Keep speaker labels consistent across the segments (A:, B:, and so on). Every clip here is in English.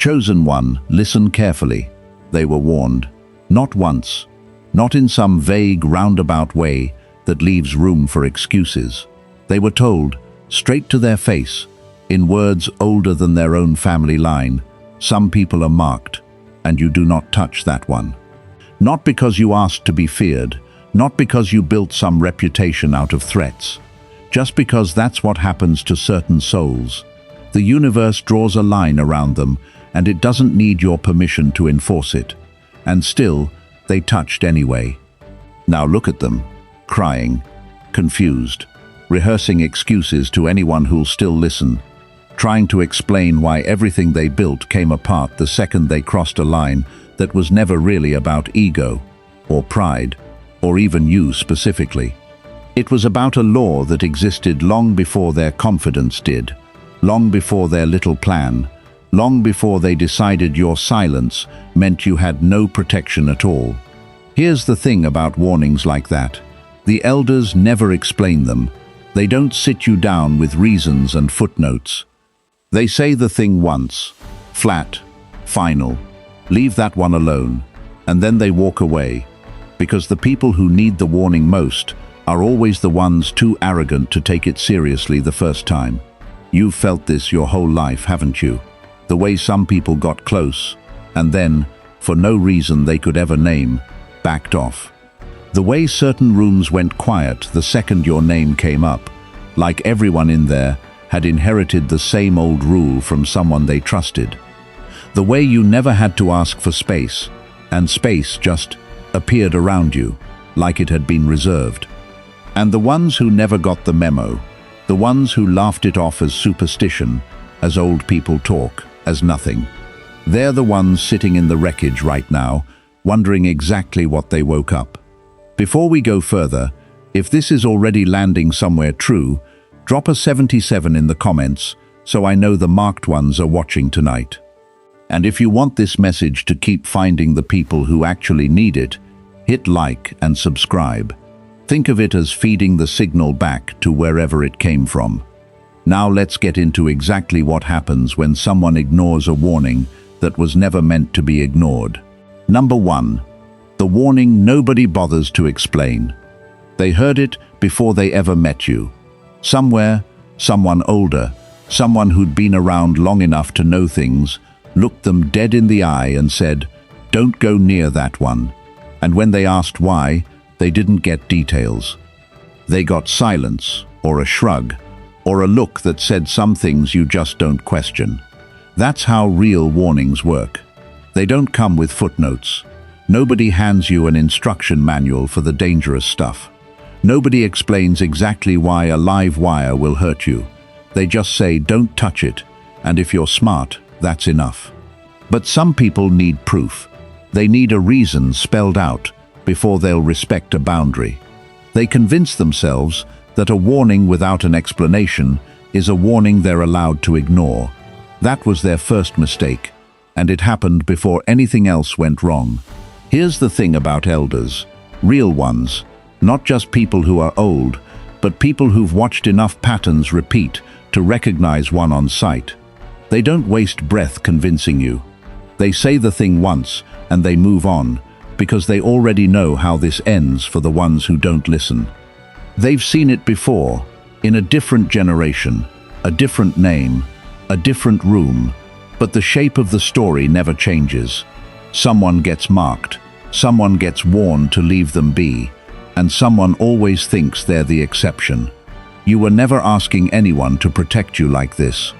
A: Chosen one, listen carefully. They were warned. Not once. Not in some vague, roundabout way that leaves room for excuses. They were told, straight to their face, in words older than their own family line, some people are marked, and you do not touch that one. Not because you asked to be feared, not because you built some reputation out of threats, just because that's what happens to certain souls. The universe draws a line around them, and it doesn't need your permission to enforce it. And still, they touched anyway. Now look at them, crying, confused, rehearsing excuses to anyone who'll still listen, trying to explain why everything they built came apart the second they crossed a line that was never really about ego, or pride, or even you specifically. It was about a law that existed long before their confidence did, long before their little plan, long before they decided your silence meant you had no protection at all. Here's the thing about warnings like that. The elders never explain them. They don't sit you down with reasons and footnotes. They say the thing once, flat, final, leave that one alone, and then they walk away, because the people who need the warning most are always the ones too arrogant to take it seriously the first time. You've felt this your whole life, haven't you? The way some people got close, and then, for no reason they could ever name, backed off. The way certain rooms went quiet the second your name came up, like everyone in there had inherited the same old rule from someone they trusted. The way you never had to ask for space, and space just appeared around you, like it had been reserved. And the ones who never got the memo, the ones who laughed it off as superstition, as old people talk, as nothing, they're the ones sitting in the wreckage right now, wondering exactly what they woke up. Before we go further, if this is already landing somewhere true, drop a 77 in the comments so I know the marked ones are watching tonight. And if you want this message to keep finding the people who actually need it, hit like and subscribe. Think of it as feeding the signal back to wherever it came from. Now let's get into exactly what happens when someone ignores a warning that was never meant to be ignored. Number 1. The warning nobody bothers to explain. They heard it before they ever met you. Somewhere, someone older, someone who'd been around long enough to know things, looked them dead in the eye and said, "Don't go near that one." And when they asked why, they didn't get details. They got silence, or a shrug, or a look that said some things you just don't question. That's how real warnings work. They don't come with footnotes. Nobody hands you an instruction manual for the dangerous stuff. Nobody explains exactly why a live wire will hurt you. They just say, "Don't touch it," and if you're smart, that's enough. But some people need proof. They need a reason spelled out before they'll respect a boundary. They convince themselves that a warning without an explanation is a warning they're allowed to ignore. That was their first mistake, and it happened before anything else went wrong. Here's the thing about elders, real ones, not just people who are old, but people who've watched enough patterns repeat to recognize one on sight. They don't waste breath convincing you. They say the thing once and they move on, because they already know how this ends for the ones who don't listen. They've seen it before, in a different generation, a different name, a different room, but the shape of the story never changes. Someone gets marked, someone gets warned to leave them be, and someone always thinks they're the exception. You were never asking anyone to protect you like this.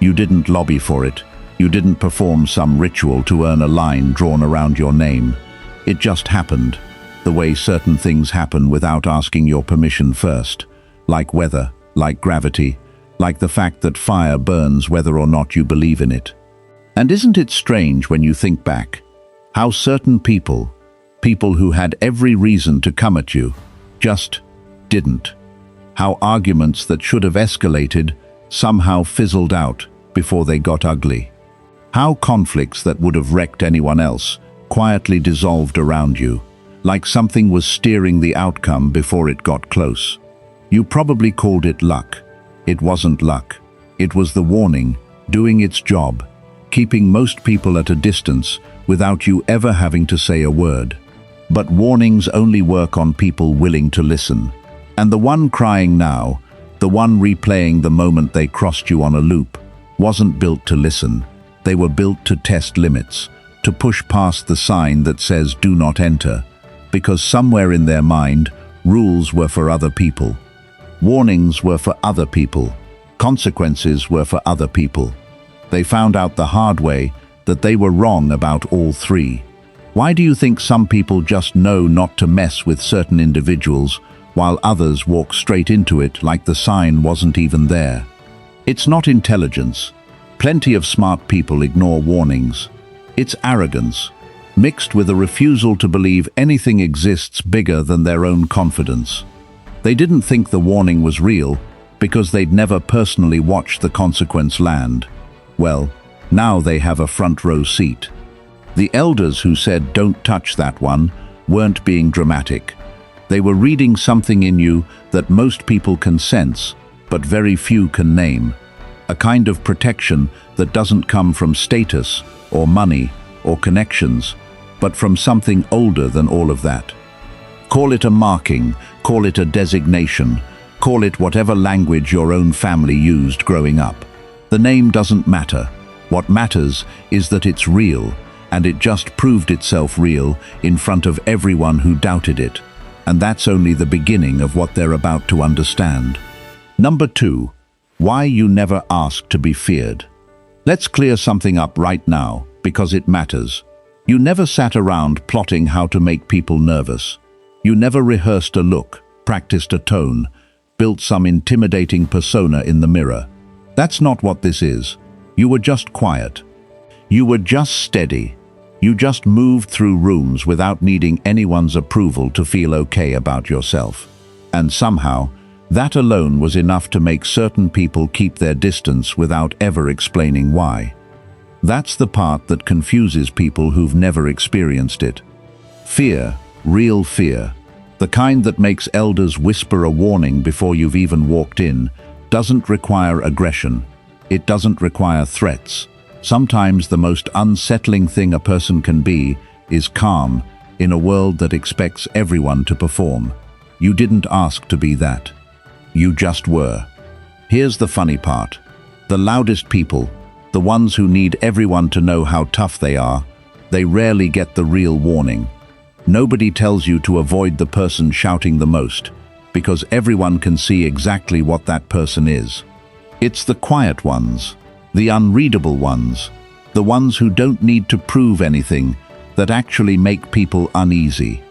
A: You didn't lobby for it. You didn't perform some ritual to earn a line drawn around your name. It just happened, the way certain things happen without asking your permission first, like weather, like gravity, like the fact that fire burns whether or not you believe in it. And isn't it strange when you think back, how certain people who had every reason to come at you, just didn't. How arguments that should have escalated somehow fizzled out before they got ugly. How conflicts that would have wrecked anyone else quietly dissolved around you, like something was steering the outcome before it got close. You probably called it luck. It wasn't luck. It was the warning, doing its job. keeping most people at a distance without you ever having to say a word. But warnings only work on people willing to listen. And the one crying now, the one replaying the moment they crossed you on a loop, wasn't built to listen. They were built to test limits, to push past the sign that says "do not enter," because somewhere in their mind, rules were for other people. Warnings were for other people. Consequences were for other people. They found out the hard way that they were wrong about all three. Why do you think some people just know not to mess with certain individuals while others walk straight into it like the sign wasn't even there? It's not intelligence. Plenty of smart people ignore warnings. It's arrogance, mixed with a refusal to believe anything exists bigger than their own confidence. They didn't think the warning was real because they'd never personally watched the consequence land. Well, now they have a front row seat. The elders who said "don't touch that one" weren't being dramatic. They were reading something in you that most people can sense, but very few can name. A kind of protection that doesn't come from status or money or connections, but from something older than all of that. Call it a marking, call it a designation, call it whatever language your own family used growing up. The name doesn't matter. What matters is that it's real, and it just proved itself real in front of everyone who doubted it. And that's only the beginning of what they're about to understand. Number 2. Why you never asked to be feared. Let's clear something up right now, because it matters. You never sat around plotting how to make people nervous. You never rehearsed a look, practiced a tone, built some intimidating persona in the mirror. That's not what this is. You were just quiet. You were just steady. You just moved through rooms without needing anyone's approval to feel okay about yourself. And somehow, that alone was enough to make certain people keep their distance without ever explaining why. That's the part that confuses people who've never experienced it. Fear, real fear, the kind that makes elders whisper a warning before you've even walked in, doesn't require aggression. It doesn't require threats. Sometimes the most unsettling thing a person can be is calm in a world that expects everyone to perform. You didn't ask to be that. You just were. Here's the funny part. The loudest people, the ones who need everyone to know how tough they are, they rarely get the real warning. Nobody tells you to avoid the person shouting the most, because everyone can see exactly what that person is. It's the quiet ones, the unreadable ones, the ones who don't need to prove anything, that actually make people uneasy.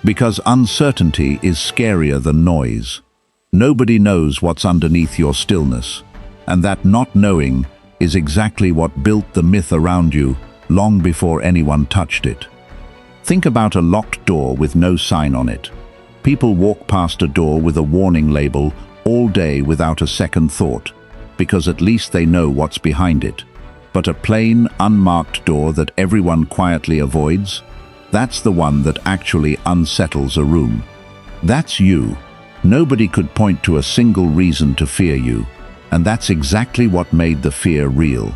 A: Because uncertainty is scarier than noise. Nobody knows what's underneath your stillness, and that not knowing is exactly what built the myth around you long before anyone touched it. Think about a locked door with no sign on it. People walk past a door with a warning label all day without a second thought, because at least they know what's behind it. But a plain, unmarked door that everyone quietly avoids, that's the one that actually unsettles a room. That's you. Nobody could point to a single reason to fear you, and that's exactly what made the fear real.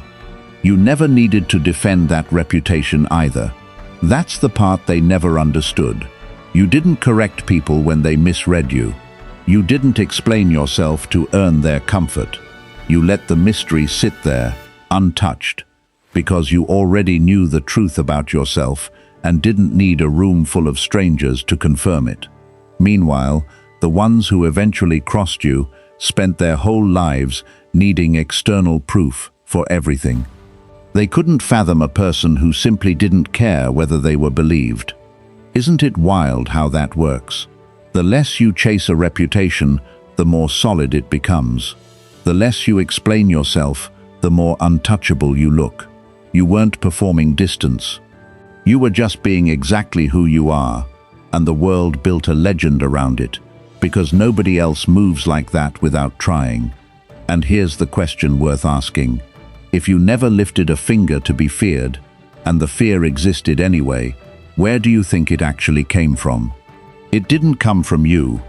A: You never needed to defend that reputation either. That's the part they never understood. You didn't correct people when they misread you. You didn't explain yourself to earn their comfort. You let the mystery sit there, untouched, because you already knew the truth about yourself and didn't need a room full of strangers to confirm it. Meanwhile, the ones who eventually crossed you spent their whole lives needing external proof for everything. They couldn't fathom a person who simply didn't care whether they were believed. Isn't it wild how that works? The less you chase a reputation, the more solid it becomes. The less you explain yourself, the more untouchable you look. You weren't performing distance. You were just being exactly who you are, and the world built a legend around it, because nobody else moves like that without trying. And here's the question worth asking. If you never lifted a finger to be feared, and the fear existed anyway, where do you think it actually came from? It didn't come from you.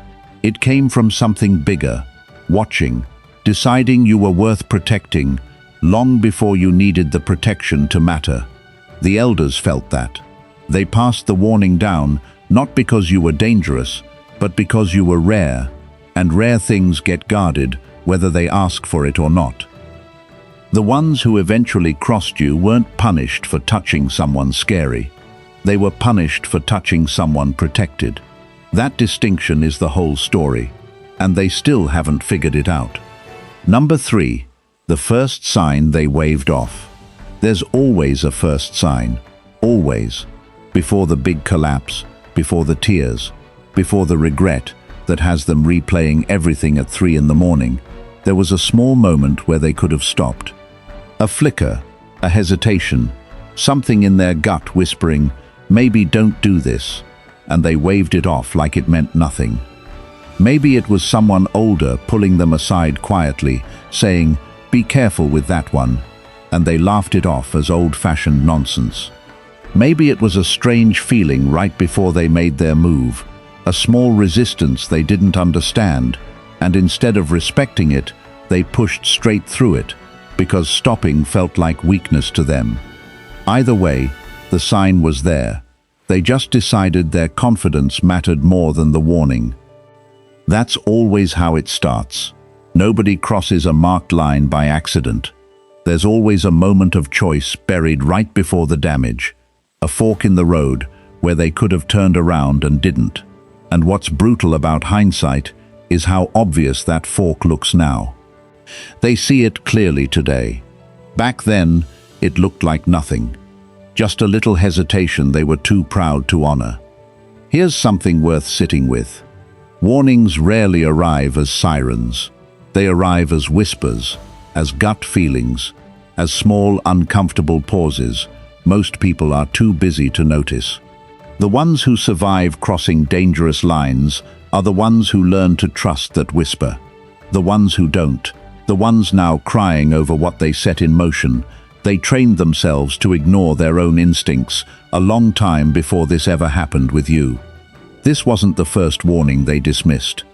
A: It came from something bigger, watching, deciding you were worth protecting, long before you needed the protection to matter. The elders felt that. They passed the warning down, not because you were dangerous, but because you were rare, and rare things get guarded, whether they ask for it or not. The ones who eventually crossed you weren't punished for touching someone scary. They were punished for touching someone protected. That distinction is the whole story, and they still haven't figured it out. Number 3, the first sign they waved off. There's always a first sign, always. Before the big collapse, before the tears, before the regret that has them replaying everything at 3 in the morning, there was a small moment where they could have stopped. A flicker, a hesitation, something in their gut whispering, maybe don't do this, and they waved it off like it meant nothing. Maybe it was someone older pulling them aside quietly, saying, "Be careful with that one," and they laughed it off as old-fashioned nonsense. Maybe it was a strange feeling right before they made their move, a small resistance they didn't understand, and instead of respecting it, they pushed straight through it, because stopping felt like weakness to them. Either way, the sign was there. They just decided their confidence mattered more than the warning. That's always how it starts. Nobody crosses a marked line by accident. There's always a moment of choice buried right before the damage. A fork in the road where they could have turned around and didn't. And what's brutal about hindsight is how obvious that fork looks now. They see it clearly today. Back then, it looked like nothing. Just a little hesitation they were too proud to honor. Here's something worth sitting with. Warnings rarely arrive as sirens. They arrive as whispers, as gut feelings, as small, uncomfortable pauses most people are too busy to notice. The ones who survive crossing dangerous lines are the ones who learn to trust that whisper. The ones who don't, the ones now crying over what they set in motion, they trained themselves to ignore their own instincts a long time before this ever happened with you. This wasn't the first warning they dismissed.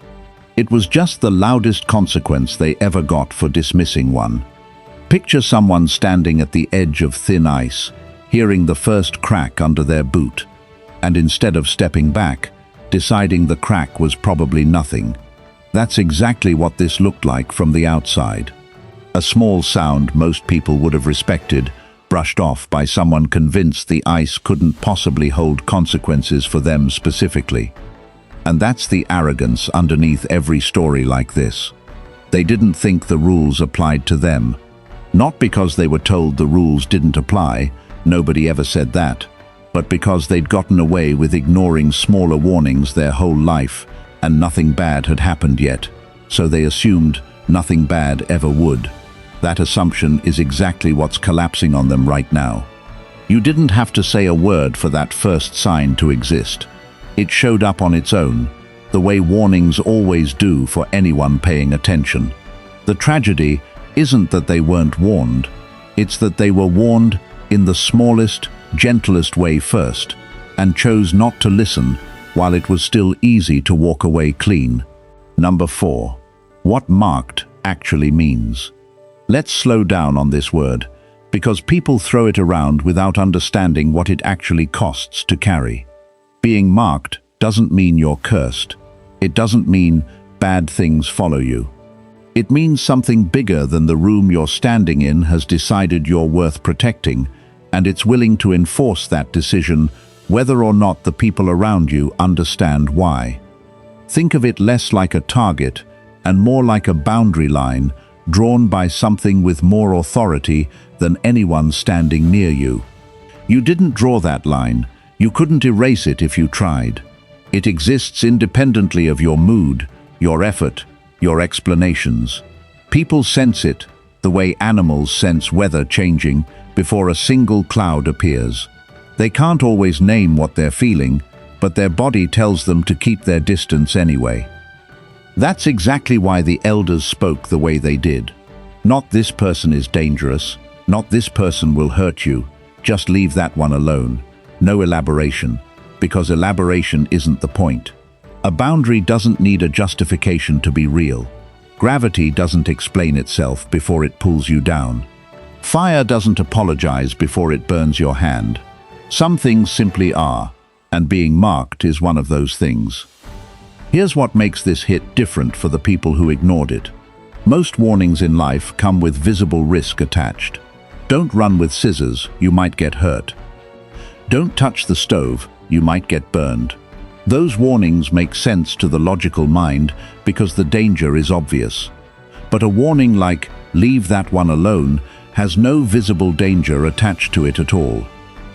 A: It was just the loudest consequence they ever got for dismissing one. Picture someone standing at the edge of thin ice, hearing the first crack under their boot, and instead of stepping back, deciding the crack was probably nothing. That's exactly what this looked like from the outside. A small sound most people would have respected, brushed off by someone convinced the ice couldn't possibly hold consequences for them specifically. And that's the arrogance underneath every story like this. They didn't think the rules applied to them. Not because they were told the rules didn't apply, nobody ever said that, but because they'd gotten away with ignoring smaller warnings their whole life, and nothing bad had happened yet, so they assumed nothing bad ever would. That assumption is exactly what's collapsing on them right now. You didn't have to say a word for that first sign to exist. It showed up on its own, the way warnings always do for anyone paying attention. The tragedy isn't that they weren't warned, it's that they were warned in the smallest, gentlest way first, and chose not to listen while it was still easy to walk away clean. Number 4. What marked actually means. Let's slow down on this word, because people throw it around without understanding what it actually costs to carry. Being marked doesn't mean you're cursed. It doesn't mean bad things follow you. It means something bigger than the room you're standing in has decided you're worth protecting, and it's willing to enforce that decision whether or not the people around you understand why. Think of it less like a target and more like a boundary line drawn by something with more authority than anyone standing near you. You didn't draw that line. You couldn't erase it if you tried. It exists independently of your mood, your effort, your explanations. People sense it the way animals sense weather changing before a single cloud appears. They can't always name what they're feeling, but their body tells them to keep their distance anyway. That's exactly why the elders spoke the way they did. Not this person is dangerous, not this person will hurt you, just leave that one alone. No elaboration, because elaboration isn't the point. A boundary doesn't need a justification to be real. Gravity doesn't explain itself before it pulls you down. Fire doesn't apologize before it burns your hand. Some things simply are, and being marked is one of those things. Here's what makes this hit different for the people who ignored it. Most warnings in life come with visible risk attached. Don't run with scissors, you might get hurt. Don't touch the stove, you might get burned. Those warnings make sense to the logical mind because the danger is obvious. But a warning like, "Leave that one alone," has no visible danger attached to it at all.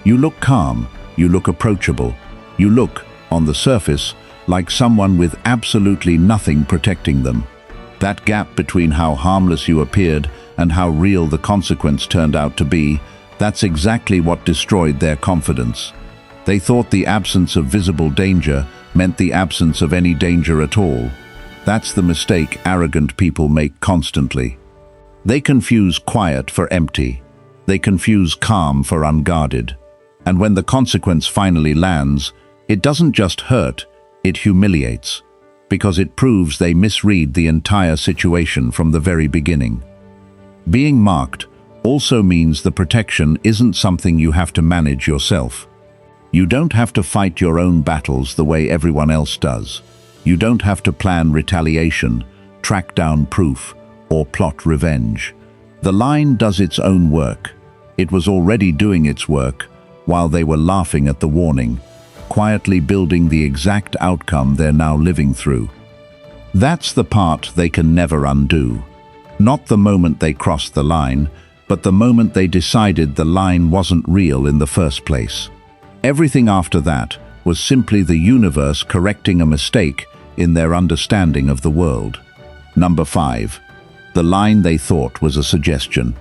A: You look calm, you look approachable, you look, on the surface, like someone with absolutely nothing protecting them. That gap between how harmless you appeared and how real the consequence turned out to be, that's exactly what destroyed their confidence. They thought the absence of visible danger meant the absence of any danger at all. That's the mistake arrogant people make constantly. They confuse quiet for empty. They confuse calm for unguarded. And when the consequence finally lands, it doesn't just hurt, it humiliates, because it proves they misread the entire situation from the very beginning. Being marked also means the protection isn't something you have to manage yourself. You don't have to fight your own battles the way everyone else does. You don't have to plan retaliation, track down proof, or plot revenge. The line does its own work. It was already doing its work while they were laughing at the warning, quietly building the exact outcome they're now living through. That's the part they can never undo. Not the moment they crossed the line, but the moment they decided the line wasn't real in the first place. Everything after that was simply the universe correcting a mistake in their understanding of the world. Number 5. The line they thought was a suggestion.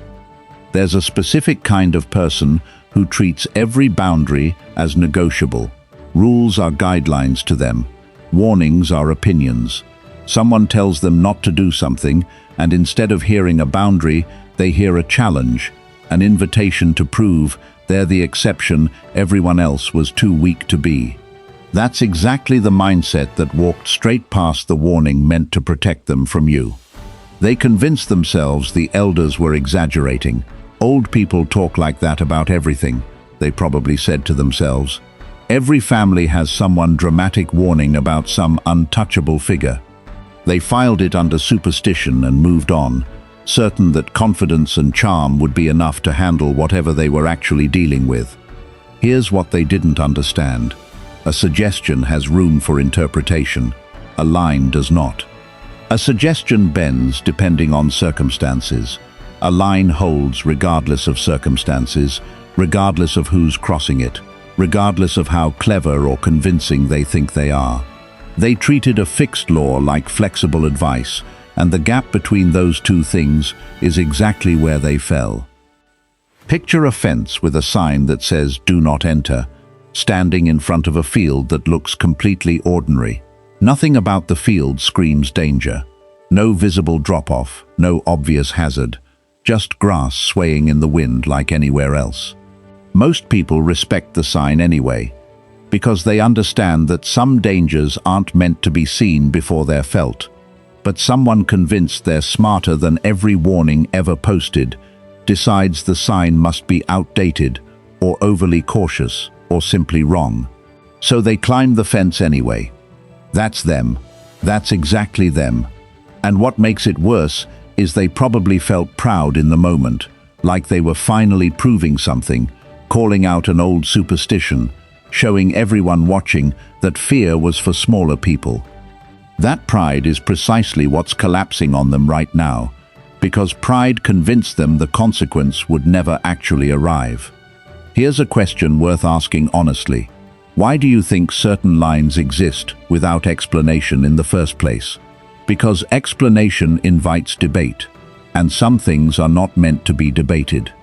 A: There's a specific kind of person who treats every boundary as negotiable. Rules are guidelines to them. Warnings are opinions. Someone tells them not to do something, and instead of hearing a boundary, they hear a challenge, an invitation to prove they're the exception everyone else was too weak to be. That's exactly the mindset that walked straight past the warning meant to protect them from you. They convinced themselves the elders were exaggerating. Old people talk like that about everything, they probably said to themselves. Every family has someone dramatic warning about some untouchable figure. They filed it under superstition and moved on, certain that confidence and charm would be enough to handle whatever they were actually dealing with. Here's what they didn't understand. A suggestion has room for interpretation. A line does not. A suggestion bends depending on circumstances. A line holds regardless of circumstances, regardless of who's crossing it, regardless of how clever or convincing they think they are. They treated a fixed law like flexible advice, and the gap between those two things is exactly where they fell. Picture a fence with a sign that says "Do not enter," standing in front of a field that looks completely ordinary. Nothing about the field screams danger. No visible drop-off, no obvious hazard, just grass swaying in the wind like anywhere else. Most people respect the sign anyway, because they understand that some dangers aren't meant to be seen before they're felt. But someone convinced they're smarter than every warning ever posted decides the sign must be outdated, or overly cautious, or simply wrong. So they climb the fence anyway. That's them. That's exactly them. And what makes it worse is they probably felt proud in the moment, like they were finally proving something, calling out an old superstition, showing everyone watching that fear was for smaller people. That pride is precisely what's collapsing on them right now, because pride convinced them the consequence would never actually arrive. Here's a question worth asking honestly. Why do you think certain lines exist without explanation in the first place? Because explanation invites debate, and some things are not meant to be debated.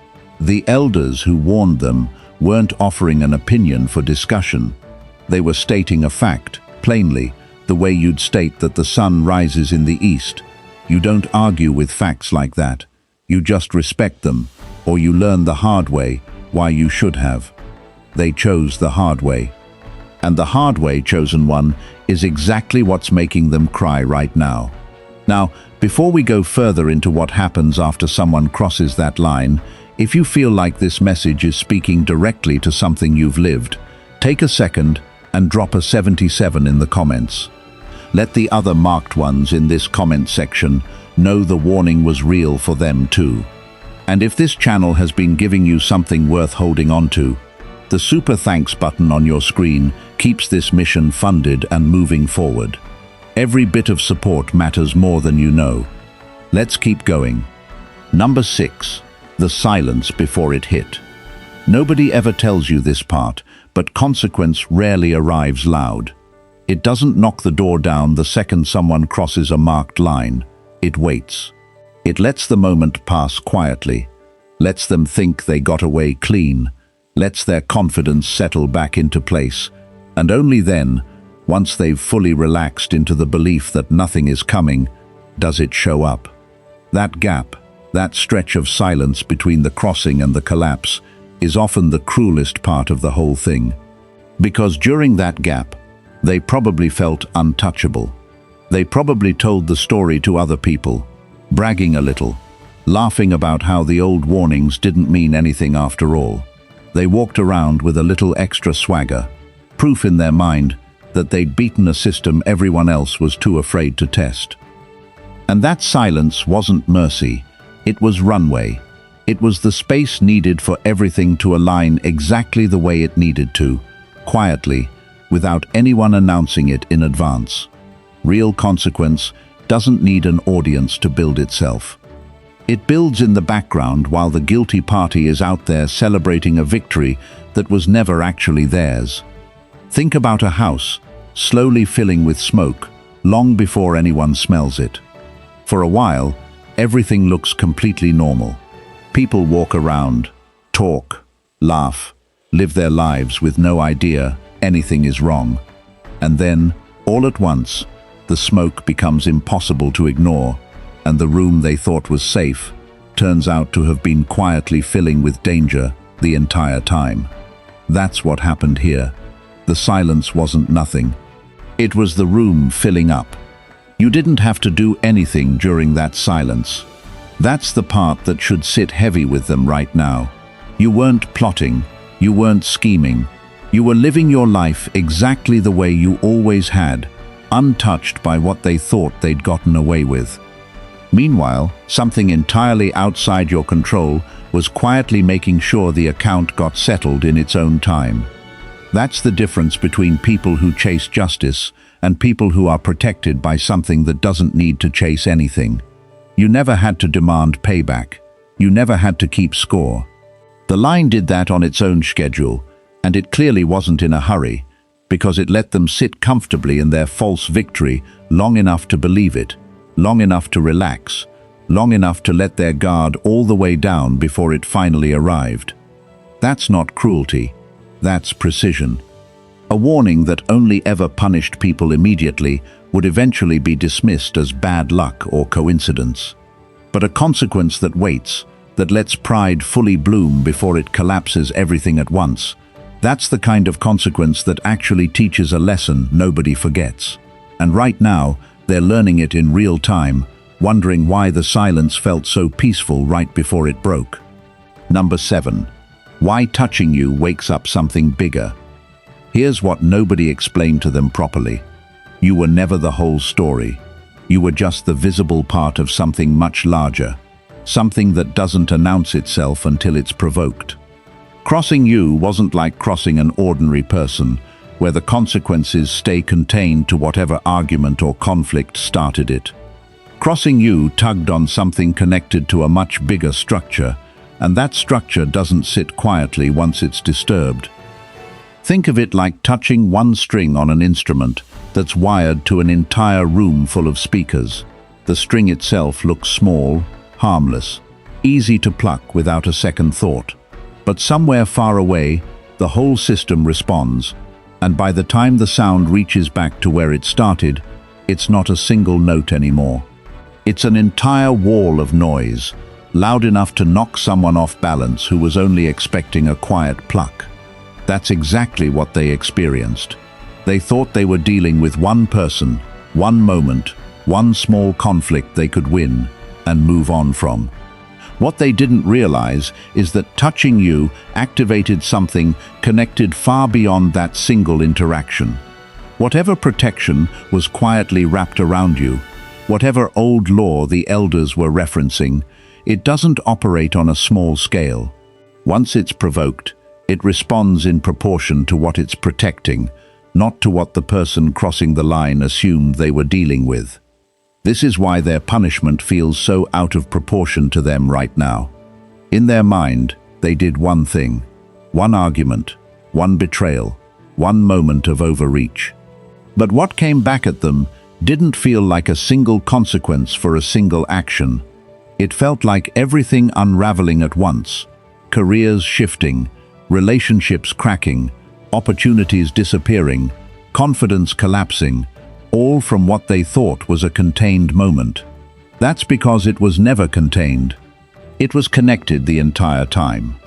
A: The elders who warned them weren't offering an opinion for discussion. They were stating a fact, plainly, the way you'd state that the sun rises in the east. You don't argue with facts like that. You just respect them, or you learn the hard way why you should have. They chose the hard way. And the hard way chosen one is exactly what's making them cry right now. Now, before we go further into what happens after someone crosses that line, If you feel like this message is speaking directly to something you've lived, take a second and drop a 77 in the comments. Let the other marked ones in this comment section know the warning was real for them too. And if this channel has been giving you something worth holding on to, the super thanks button on your screen keeps this mission funded and moving forward. Every bit of support matters more than you know. Let's keep going. Number 6. The silence before it hit. Nobody ever tells you this part, but consequence rarely arrives loud. It doesn't knock the door down the second someone crosses a marked line. It waits. It lets the moment pass quietly, lets them think they got away clean, lets their confidence settle back into place, and only then, once they've fully relaxed into the belief that nothing is coming, does it show up. That gap, that stretch of silence between the crossing and the collapse, is often the cruelest part of the whole thing. Because during that gap, they probably felt untouchable. They probably told the story to other people, bragging a little, laughing about how the old warnings didn't mean anything after all. They walked around with a little extra swagger, proof in their mind that they'd beaten a system everyone else was too afraid to test. And that silence wasn't mercy, it was runway. It was the space needed for everything to align exactly the way it needed to, quietly, without anyone announcing it in advance. Real consequence doesn't need an audience to build itself. It builds in the background while the guilty party is out there celebrating a victory that was never actually theirs. Think about a house slowly filling with smoke long before anyone smells it. For a while, everything looks completely normal. People walk around, talk, laugh, live their lives with no idea anything is wrong. And then, all at once, the smoke becomes impossible to ignore, and the room they thought was safe turns out to have been quietly filling with danger the entire time. That's what happened here. The silence wasn't nothing. It was the room filling up. You didn't have to do anything during that silence. That's the part that should sit heavy with them right now. You weren't plotting, you weren't scheming. You were living your life exactly the way you always had, untouched by what they thought they'd gotten away with. Meanwhile, something entirely outside your control was quietly making sure the account got settled in its own time. That's the difference between people who chase justice and people who are protected by something that doesn't need to chase anything. You never had to demand payback. You never had to keep score. The line did that on its own schedule, and it clearly wasn't in a hurry, because it let them sit comfortably in their false victory long enough to believe it, long enough to relax, long enough to let their guard all the way down before it finally arrived. That's not cruelty, that's precision. A warning that only ever punished people immediately would eventually be dismissed as bad luck or coincidence. But a consequence that waits, that lets pride fully bloom before it collapses everything at once, that's the kind of consequence that actually teaches a lesson nobody forgets. And right now, they're learning it in real time, wondering why the silence felt so peaceful right before it broke. Number 7. Why touching you wakes up something bigger. Here's what nobody explained to them properly. You were never the whole story. You were just the visible part of something much larger, something that doesn't announce itself until it's provoked. Crossing you wasn't like crossing an ordinary person, where the consequences stay contained to whatever argument or conflict started it. Crossing you tugged on something connected to a much bigger structure, and that structure doesn't sit quietly once it's disturbed. Think of it like touching one string on an instrument that's wired to an entire room full of speakers. The string itself looks small, harmless, easy to pluck without a second thought. But somewhere far away, the whole system responds, and by the time the sound reaches back to where it started, it's not a single note anymore. It's an entire wall of noise, loud enough to knock someone off balance who was only expecting a quiet pluck. That's exactly what they experienced. They thought they were dealing with one person, one moment, one small conflict they could win and move on from. What they didn't realize is that touching you activated something connected far beyond that single interaction. Whatever protection was quietly wrapped around you, whatever old law the elders were referencing, it doesn't operate on a small scale. Once it's provoked, it responds in proportion to what it's protecting, not to what the person crossing the line assumed they were dealing with. This is why their punishment feels so out of proportion to them right now. In their mind, they did one thing, one argument, one betrayal, one moment of overreach. But what came back at them didn't feel like a single consequence for a single action. It felt like everything unraveling at once, careers shifting, relationships cracking, opportunities disappearing, confidence collapsing, all from what they thought was a contained moment. That's because it was never contained. It was connected the entire time.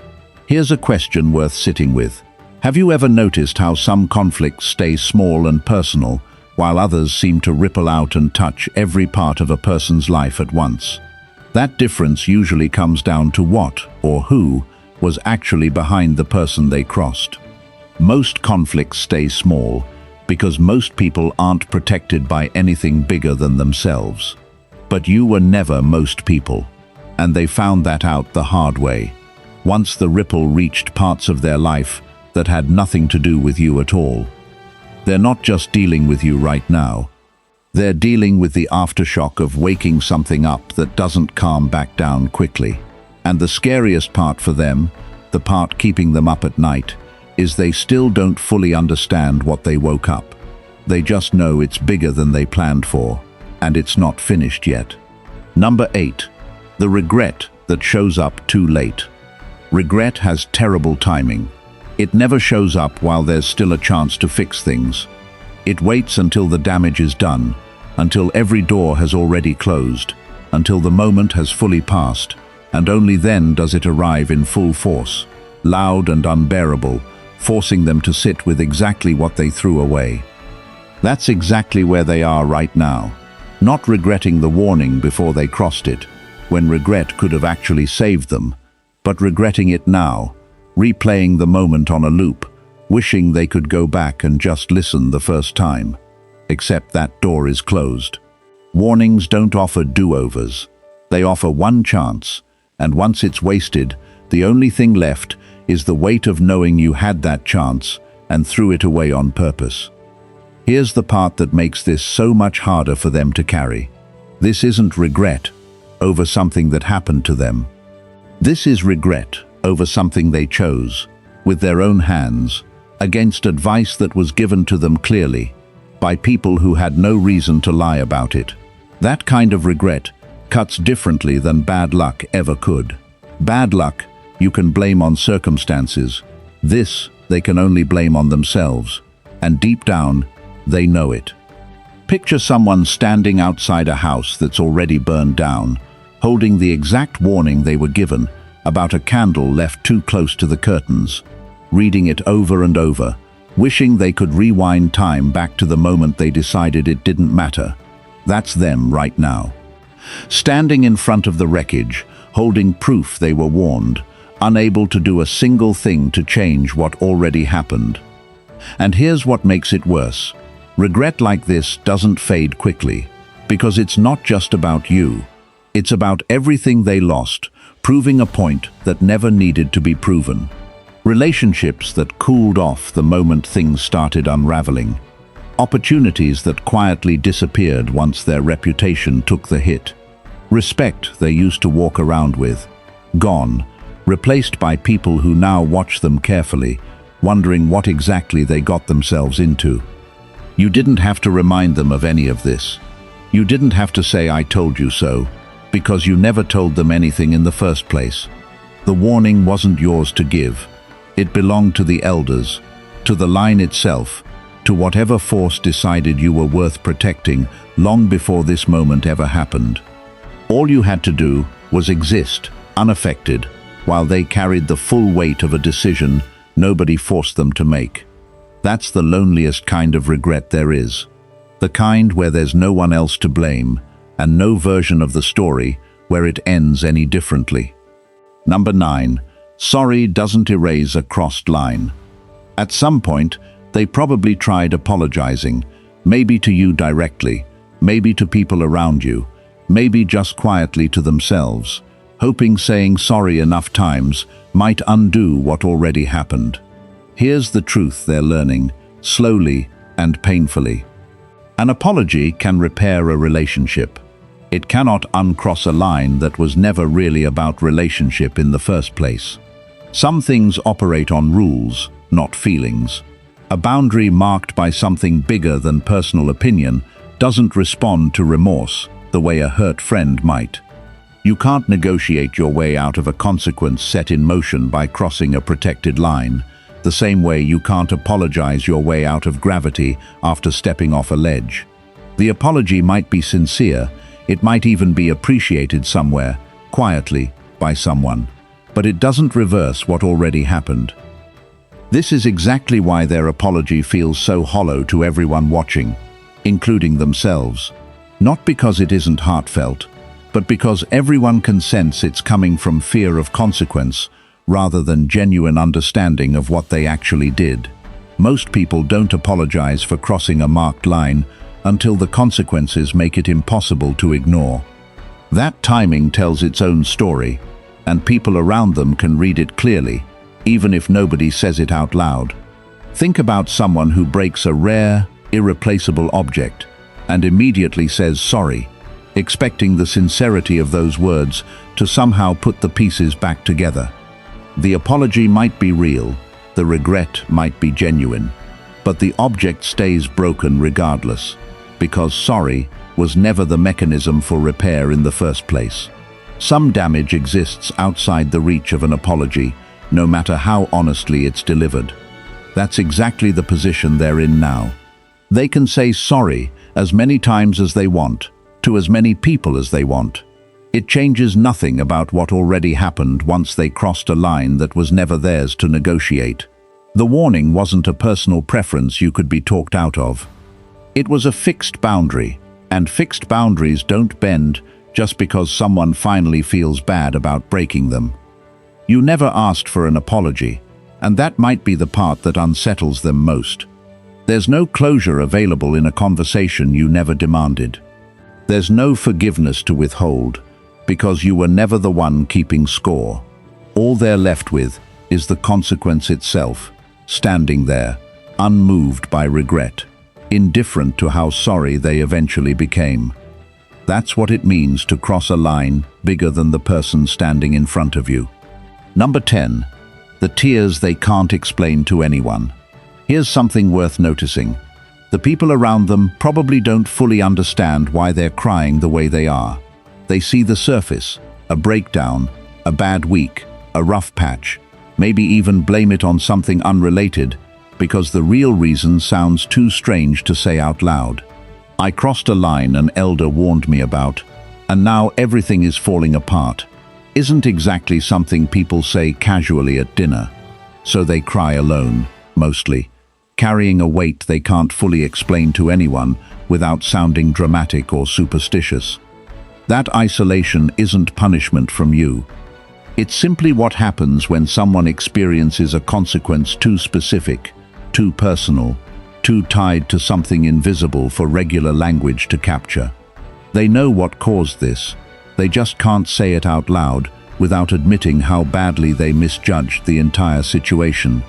A: Here's a question worth sitting with. Have you ever noticed how some conflicts stay small and personal, while others seem to ripple out and touch every part of a person's life at once? That difference usually comes down to what, or who, was actually behind the person they crossed. Most conflicts stay small because most people aren't protected by anything bigger than themselves. But you were never most people, and they found that out the hard way. Once the ripple reached parts of their life that had nothing to do with you at all. They're not just dealing with you right now. They're dealing with the aftershock of waking something up that doesn't calm back down quickly. And the scariest part for them, the part keeping them up at night, is they still don't fully understand what they woke up. They just know it's bigger than they planned for, and it's not finished yet. Number 8. The regret that shows up too late. Regret has terrible timing. It never shows up while there's still a chance to fix things. It waits until the damage is done, until every door has already closed, until the moment has fully passed, and only then does it arrive in full force, loud and unbearable, forcing them to sit with exactly what they threw away. That's exactly where they are right now, not regretting the warning before they crossed it, when regret could have actually saved them, but regretting it now, replaying the moment on a loop, wishing they could go back and just listen the first time. Except that door is closed. Warnings don't offer do-overs. They offer one chance, and once it's wasted, the only thing left is the weight of knowing you had that chance and threw it away on purpose. Here's the part that makes this so much harder for them to carry. This isn't regret over something that happened to them. This is regret over something they chose, with their own hands, against advice that was given to them clearly, by people who had no reason to lie about it. That kind of regret cuts differently than bad luck ever could. Bad luck you can blame on circumstances. This they can only blame on themselves, and deep down, they know it. Picture someone standing outside a house that's already burned down, holding the exact warning they were given about a candle left too close to the curtains, reading it over and over, wishing they could rewind time back to the moment they decided it didn't matter. That's them right now. Standing in front of the wreckage, holding proof they were warned, unable to do a single thing to change what already happened. And here's what makes it worse. Regret like this doesn't fade quickly, because it's not just about you. It's about everything they lost, proving a point that never needed to be proven. Relationships that cooled off the moment things started unraveling. Opportunities that quietly disappeared once their reputation took the hit. Respect they used to walk around with. Gone, replaced by people who now watch them carefully, wondering what exactly they got themselves into. You didn't have to remind them of any of this. You didn't have to say "I told you so," because you never told them anything in the first place. The warning wasn't yours to give. It belonged to the elders, to the line itself, to whatever force decided you were worth protecting long before this moment ever happened. All you had to do was exist, unaffected, while they carried the full weight of a decision nobody forced them to make. That's the loneliest kind of regret there is. The kind where there's no one else to blame, and no version of the story where it ends any differently. Number 9. Sorry doesn't erase a crossed line. At some point, they probably tried apologizing, maybe to you directly, maybe to people around you, maybe just quietly to themselves, hoping saying sorry enough times might undo what already happened. Here's the truth they're learning, slowly and painfully. An apology can repair a relationship. It cannot uncross a line that was never really about relationship in the first place. Some things operate on rules, not feelings. A boundary marked by something bigger than personal opinion doesn't respond to remorse the way a hurt friend might. You can't negotiate your way out of a consequence set in motion by crossing a protected line, the same way you can't apologize your way out of gravity after stepping off a ledge. The apology might be sincere, it might even be appreciated somewhere, quietly, by someone, but it doesn't reverse what already happened. This is exactly why their apology feels so hollow to everyone watching, including themselves. Not because it isn't heartfelt, but because everyone can sense it's coming from fear of consequence rather than genuine understanding of what they actually did. Most people don't apologize for crossing a marked line until the consequences make it impossible to ignore. That timing tells its own story, and people around them can read it clearly, even if nobody says it out loud. Think about someone who breaks a rare, irreplaceable object and immediately says sorry, expecting the sincerity of those words to somehow put the pieces back together. The apology might be real, the regret might be genuine, but the object stays broken regardless, because sorry was never the mechanism for repair in the first place. Some damage exists outside the reach of an apology, no matter how honestly it's delivered. That's exactly the position they're in now. They can say sorry as many times as they want, to as many people as they want. It changes nothing about what already happened once they crossed a line that was never theirs to negotiate. The warning wasn't a personal preference you could be talked out of. It was a fixed boundary, and fixed boundaries don't bend just because someone finally feels bad about breaking them. You never asked for an apology, and that might be the part that unsettles them most. There's no closure available in a conversation you never demanded. There's no forgiveness to withhold, because you were never the one keeping score. All they're left with is the consequence itself, standing there, unmoved by regret, indifferent to how sorry they eventually became. That's what it means to cross a line bigger than the person standing in front of you. Number 10. The tears they can't explain to anyone. Here's something worth noticing. The people around them probably don't fully understand why they're crying the way they are. They see the surface, a breakdown, a bad week, a rough patch, maybe even blame it on something unrelated, because the real reason sounds too strange to say out loud. I crossed a line an elder warned me about, and now everything is falling apart. Isn't exactly something people say casually at dinner. So they cry alone, mostly, carrying a weight they can't fully explain to anyone without sounding dramatic or superstitious. That isolation isn't punishment from you. It's simply what happens when someone experiences a consequence too specific, too personal, too tied to something invisible for regular language to capture. They know what caused this. They just can't say it out loud without admitting how badly they misjudged the entire situation.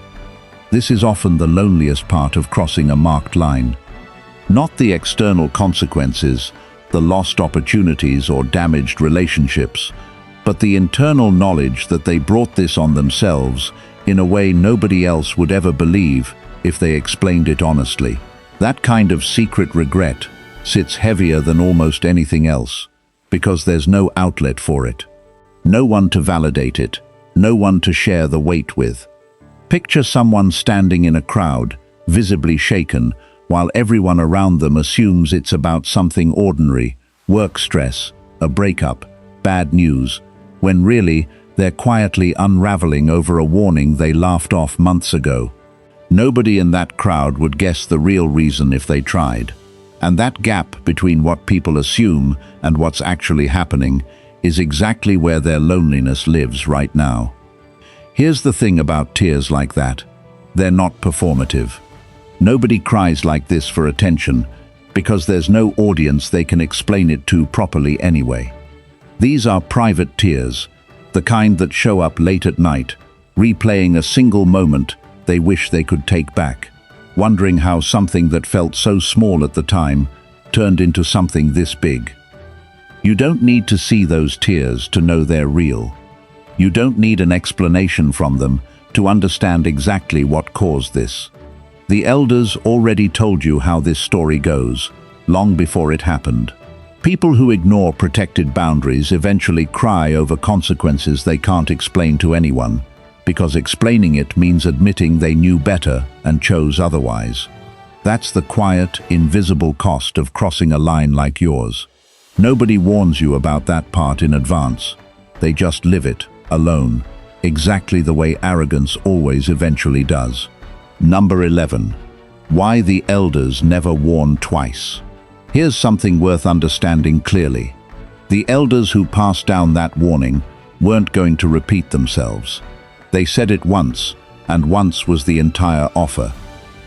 A: This is often the loneliest part of crossing a marked line. Not the external consequences, the lost opportunities or damaged relationships, but the internal knowledge that they brought this on themselves in a way nobody else would ever believe if they explained it honestly. That kind of secret regret sits heavier than almost anything else, because there's no outlet for it. No one to validate it, no one to share the weight with. Picture someone standing in a crowd, visibly shaken, while everyone around them assumes it's about something ordinary, work stress, a breakup, bad news, when really they're quietly unraveling over a warning they laughed off months ago. Nobody in that crowd would guess the real reason if they tried. And that gap between what people assume and what's actually happening is exactly where their loneliness lives right now. Here's the thing about tears like that. They're not performative. Nobody cries like this for attention, because there's no audience they can explain it to properly anyway. These are private tears, the kind that show up late at night, replaying a single moment they wish they could take back, wondering how something that felt so small at the time turned into something this big. You don't need to see those tears to know they're real. You don't need an explanation from them to understand exactly what caused this. The elders already told you how this story goes, long before it happened. People who ignore protected boundaries eventually cry over consequences they can't explain to anyone, because explaining it means admitting they knew better and chose otherwise. That's the quiet, invisible cost of crossing a line like yours. Nobody warns you about that part in advance. They just live it, alone, exactly the way arrogance always eventually does. Number 11. Why the elders never warn twice. Here's something worth understanding clearly. The elders who passed down that warning weren't going to repeat themselves. They said it once, and once was the entire offer.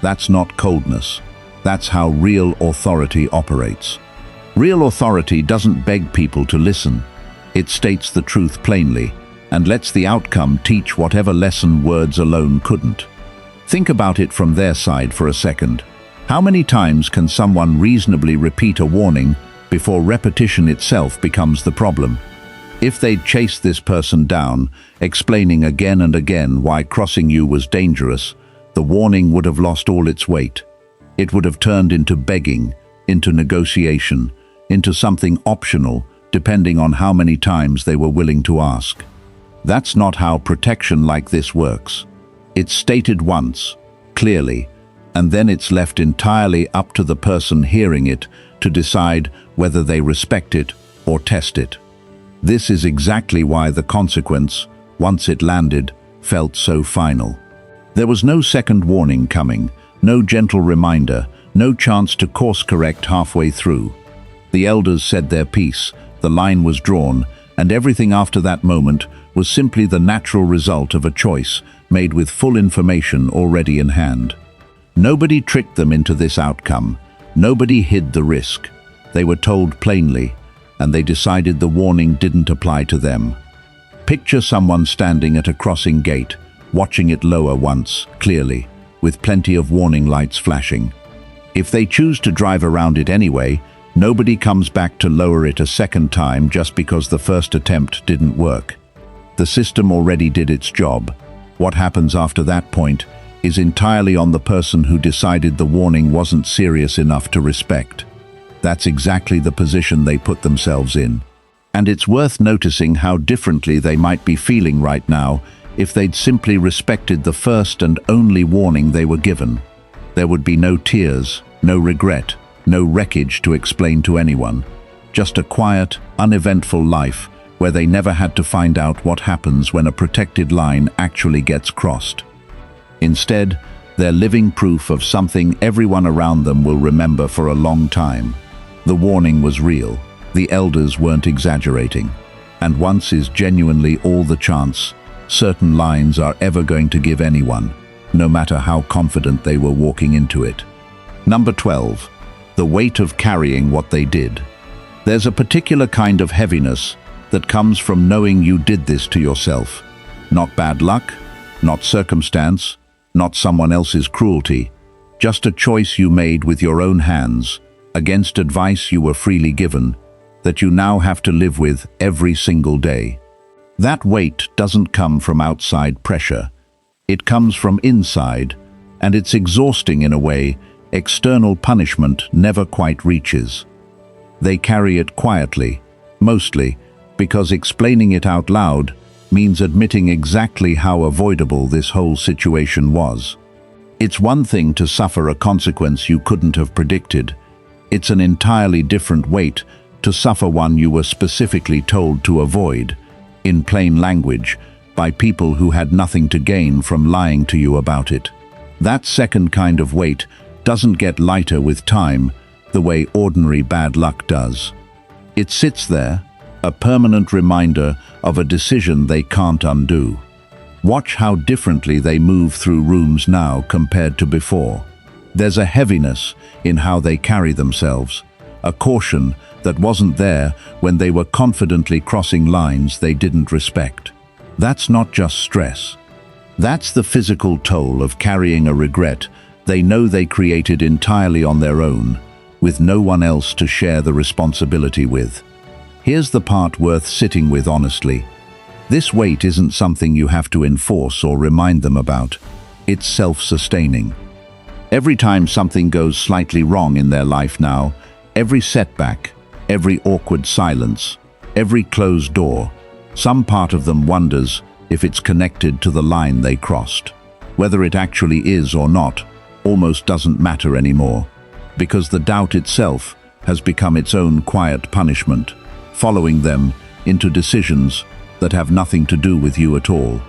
A: That's not coldness. That's how real authority operates. Real authority doesn't beg people to listen. It states the truth plainly, and lets the outcome teach whatever lesson words alone couldn't. Think about it from their side for a second. How many times can someone reasonably repeat a warning before repetition itself becomes the problem? If they'd chased this person down, explaining again and again why crossing you was dangerous, the warning would have lost all its weight. It would have turned into begging, into negotiation, into something optional, depending on how many times they were willing to ask. That's not how protection like this works. It's stated once, clearly, and then it's left entirely up to the person hearing it to decide whether they respect it or test it. This is exactly why the consequence, once it landed, felt so final. There was no second warning coming, no gentle reminder, no chance to course correct halfway through. The elders said their piece, the line was drawn, and everything after that moment was simply the natural result of a choice made with full information already in hand. Nobody tricked them into this outcome. Nobody hid the risk. They were told plainly, and they decided the warning didn't apply to them. Picture someone standing at a crossing gate, watching it lower once, clearly, with plenty of warning lights flashing. If they choose to drive around it anyway, nobody comes back to lower it a second time just because the first attempt didn't work. The system already did its job. What happens after that point is entirely on the person who decided the warning wasn't serious enough to respect. That's exactly the position they put themselves in. And it's worth noticing how differently they might be feeling right now if they'd simply respected the first and only warning they were given. There would be no tears, no regret, no wreckage to explain to anyone. Just a quiet, uneventful life where they never had to find out what happens when a protected line actually gets crossed. Instead, they're living proof of something everyone around them will remember for a long time. The warning was real. The elders weren't exaggerating. And once is genuinely all the chance certain lines are ever going to give anyone, no matter how confident they were walking into it. Number 12. The weight of carrying what they did. There's a particular kind of heaviness that comes from knowing you did this to yourself. Not bad luck, not circumstance, not someone else's cruelty, just a choice you made with your own hands, against advice you were freely given, that you now have to live with every single day. That weight doesn't come from outside pressure. It comes from inside, and it's exhausting in a way external punishment never quite reaches. They carry it quietly, mostly because explaining it out loud means admitting exactly how avoidable this whole situation was. It's one thing to suffer a consequence you couldn't have predicted. It's an entirely different weight to suffer one you were specifically told to avoid, in plain language, by people who had nothing to gain from lying to you about it. That second kind of weight doesn't get lighter with time the way ordinary bad luck does. It sits there, a permanent reminder of a decision they can't undo. Watch how differently they move through rooms now compared to before. There's a heaviness in how they carry themselves, a caution that wasn't there when they were confidently crossing lines they didn't respect. That's not just stress. That's the physical toll of carrying a regret they know they created entirely on their own, with no one else to share the responsibility with. Here's the part worth sitting with honestly. This weight isn't something you have to enforce or remind them about. It's self-sustaining. Every time something goes slightly wrong in their life now, every setback, every awkward silence, every closed door, some part of them wonders if it's connected to the line they crossed. Whether it actually is or not, almost doesn't matter anymore, because the doubt itself has become its own quiet punishment, following them into decisions that have nothing to do with you at all.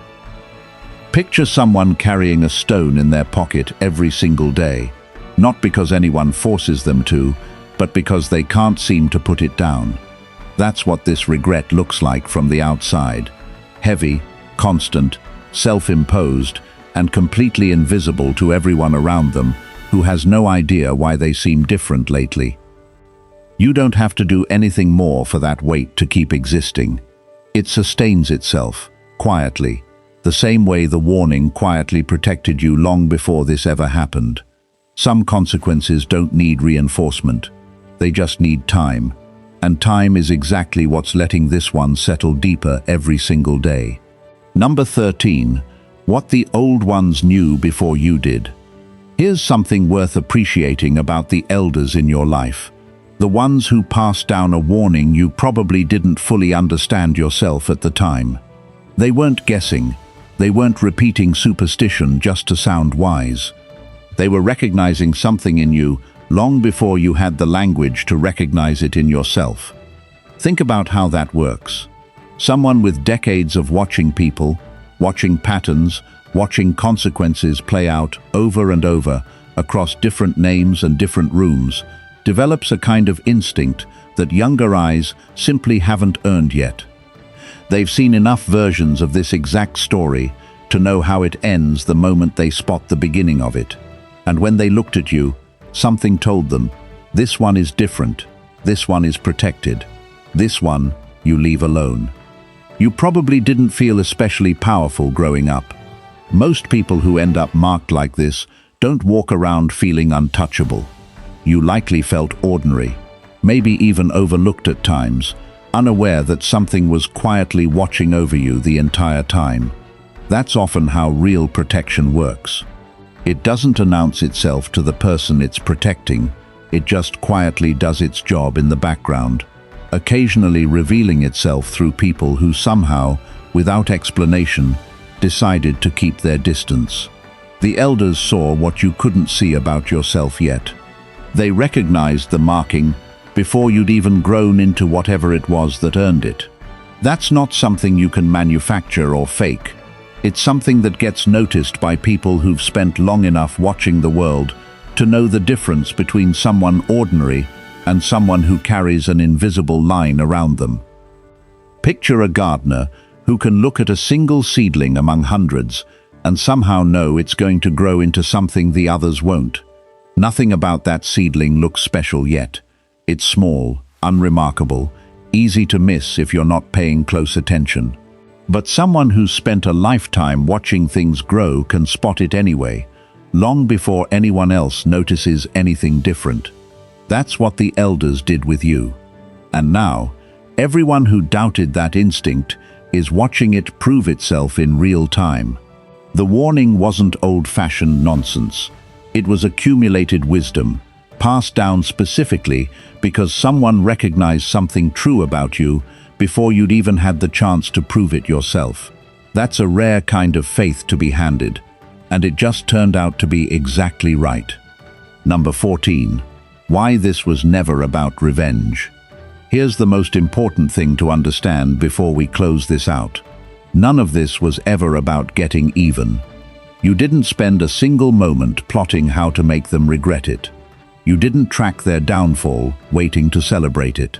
A: Picture someone carrying a stone in their pocket every single day, not because anyone forces them to, but because they can't seem to put it down. That's what this regret looks like from the outside. Heavy, constant, self-imposed, and completely invisible to everyone around them who has no idea why they seem different lately. You don't have to do anything more for that weight to keep existing. It sustains itself, quietly, the same way the warning quietly protected you long before this ever happened. Some consequences don't need reinforcement. They just need time. And time is exactly what's letting this one settle deeper every single day. Number 13. What the old ones knew before you did. Here's something worth appreciating about the elders in your life. The ones who passed down a warning you probably didn't fully understand yourself at the time. They weren't guessing. They weren't repeating superstition just to sound wise. They were recognizing something in you long before you had the language to recognize it in yourself. Think about how that works. Someone with decades of watching people, watching patterns, watching consequences play out over and over across different names and different rooms, develops a kind of instinct that younger eyes simply haven't earned yet. They've seen enough versions of this exact story to know how it ends the moment they spot the beginning of it. And when they looked at you, something told them, this one is different, this one is protected, this one you leave alone. You probably didn't feel especially powerful growing up. Most people who end up marked like this don't walk around feeling untouchable. You likely felt ordinary, maybe even overlooked at times, unaware that something was quietly watching over you the entire time. That's often how real protection works. It doesn't announce itself to the person it's protecting, it just quietly does its job in the background, occasionally revealing itself through people who somehow, without explanation, decided to keep their distance. The elders saw what you couldn't see about yourself yet. They recognized the marking before you'd even grown into whatever it was that earned it. That's not something you can manufacture or fake. It's something that gets noticed by people who've spent long enough watching the world to know the difference between someone ordinary and someone who carries an invisible line around them. Picture a gardener who can look at a single seedling among hundreds and somehow know it's going to grow into something the others won't. Nothing about that seedling looks special yet. It's small, unremarkable, easy to miss if you're not paying close attention. But someone who's spent a lifetime watching things grow can spot it anyway, long before anyone else notices anything different. That's what the elders did with you. And now, everyone who doubted that instinct is watching it prove itself in real time. The warning wasn't old-fashioned nonsense. It was accumulated wisdom, passed down specifically because someone recognized something true about you before you'd even had the chance to prove it yourself. That's a rare kind of faith to be handed, and it just turned out to be exactly right. Number 14. Why this was never about revenge. Here's the most important thing to understand before we close this out. None of this was ever about getting even. You didn't spend a single moment plotting how to make them regret it. You didn't track their downfall, waiting to celebrate it.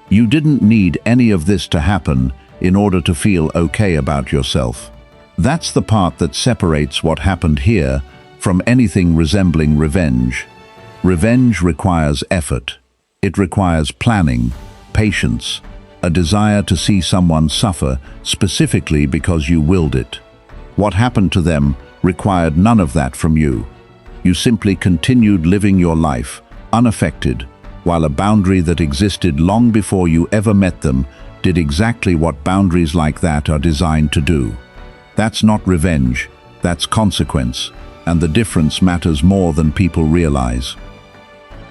A: You didn't need any of this to happen in order to feel okay about yourself. That's the part that separates what happened here from anything resembling revenge. Revenge requires effort. It requires planning, patience, a desire to see someone suffer specifically because you willed it. What happened to them required none of that from you. You simply continued living your life, unaffected, while a boundary that existed long before you ever met them did exactly what boundaries like that are designed to do. That's not revenge, that's consequence, and the difference matters more than people realize.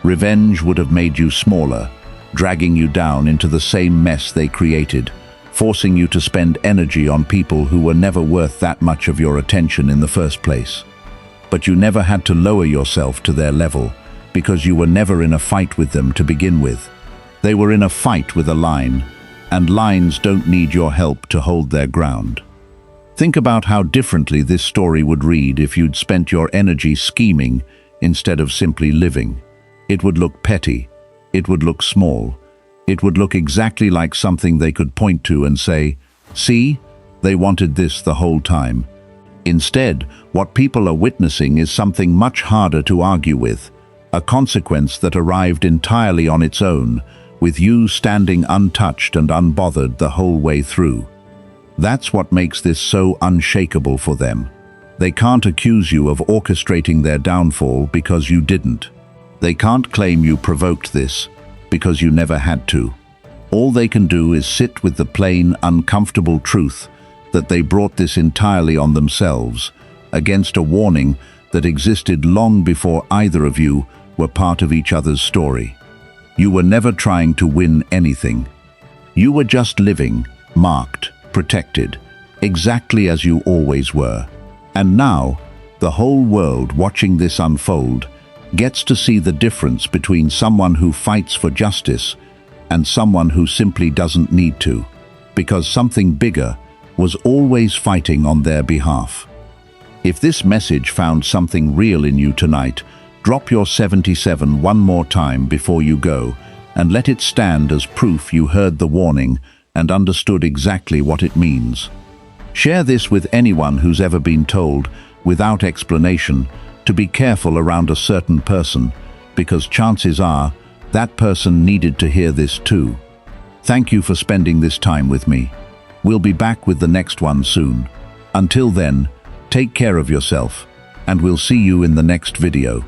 A: Revenge would have made you smaller, dragging you down into the same mess they created, forcing you to spend energy on people who were never worth that much of your attention in the first place. But you never had to lower yourself to their level, because you were never in a fight with them to begin with. They were in a fight with a line, and lines don't need your help to hold their ground. Think about how differently this story would read if you'd spent your energy scheming instead of simply living. It would look petty. It would look small. It would look exactly like something they could point to and say, "See, they wanted this the whole time." Instead, what people are witnessing is something much harder to argue with, a consequence that arrived entirely on its own, with you standing untouched and unbothered the whole way through. That's what makes this so unshakable for them. They can't accuse you of orchestrating their downfall because you didn't. They can't claim you provoked this because you never had to. All they can do is sit with the plain, uncomfortable truth that they brought this entirely on themselves, against a warning that existed long before either of you were part of each other's story. You were never trying to win anything. You were just living, marked, protected, exactly as you always were. And now, the whole world watching this unfold gets to see the difference between someone who fights for justice and someone who simply doesn't need to, because something bigger was always fighting on their behalf. If this message found something real in you tonight, drop your 77 one more time before you go, and let it stand as proof you heard the warning and understood exactly what it means. Share this with anyone who's ever been told, without explanation, to be careful around a certain person, because chances are that person needed to hear this too. Thank you for spending this time with me. We'll be back with the next one soon. Until then, take care of yourself, and we'll see you in the next video.